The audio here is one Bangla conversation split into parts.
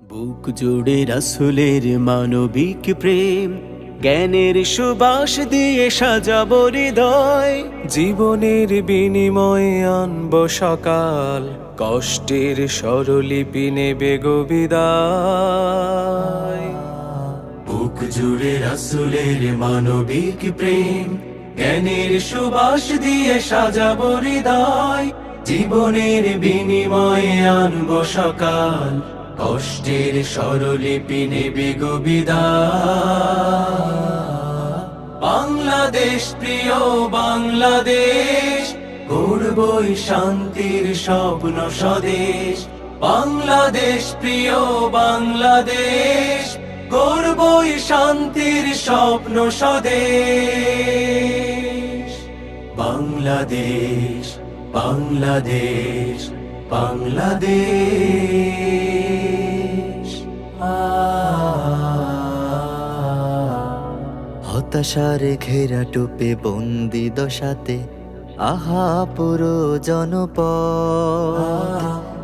বুক জুড়ে রাসূলের মানবিক প্রেম, জ্ঞানের সুবাস দিয়ে সাজাবো হৃদয়। জীবনের বিনিময়ে আনব সকাল, কষ্টের স্বরলিপি নেবে গো বিদায়। বুক জুড়ে রাসূলের মানবিক প্রেম, জ্ঞানের সুবাস দিয়ে সাজাবো হৃদয়। জীবনের বিনিময়ে আনবো সকাল, কষ্টের স্বরলিপি নেবে গো বিদায়। বাংলাদেশ প্রিয় বাংলাদেশ, গড়বই শান্তির স্বপ্ন স্বদেশ। বাংলাদেশ প্রিয় বাংলাদেশ, গড়বই শান্তির স্বপ্ন স্বদেশ। বাংলাদেশ বাংলাদেশ বাংলাদেশ। হতাশার ঘেরা টোপে বন্দি দশাতে আহা পুরো জনপদ।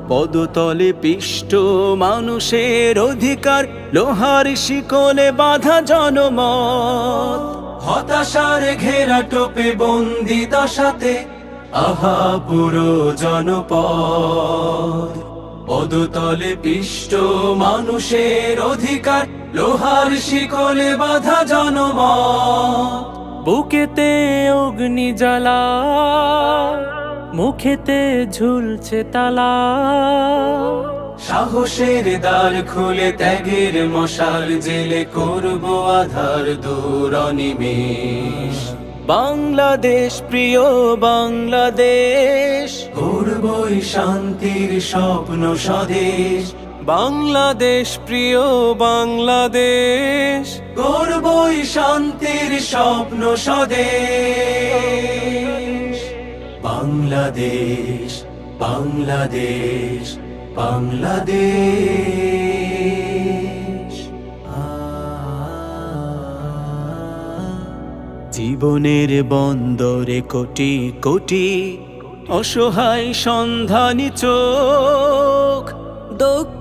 পদতলে পিষ্ট মানুষের অধিকার, লোহার শিকলে বাঁধা জনমত। হতাশার ঘেরা টোপে বন্দি দশাতে আহা পুরো জনপদ। পদতলে পিষ্ট মানুষের অধিকার, লোহার শিকলে বাঁধা জনমত। বুকেতে অগ্নি জ্বালা, মুখেতে ঝুলছে তালা। সাহসের দ্বার খুলে ত্যাগের মশাল জেলে করব আধার দূর অনিমেষ। বাংলাদেশ প্রিয় বাংলাদেশ, গড়বই শান্তির স্বপ্ন স্বদেশ। বাংলাদেশ প্রিয় বাংলাদেশ, গড়বই শান্তির স্বপ্ন স্বদেশ। বাংলাদেশ বাংলাদেশ বাংলাদেশ। জীবনের বন্দরে কোটি কোটি অসহায় সন্ধানী চোখ, দক্ষ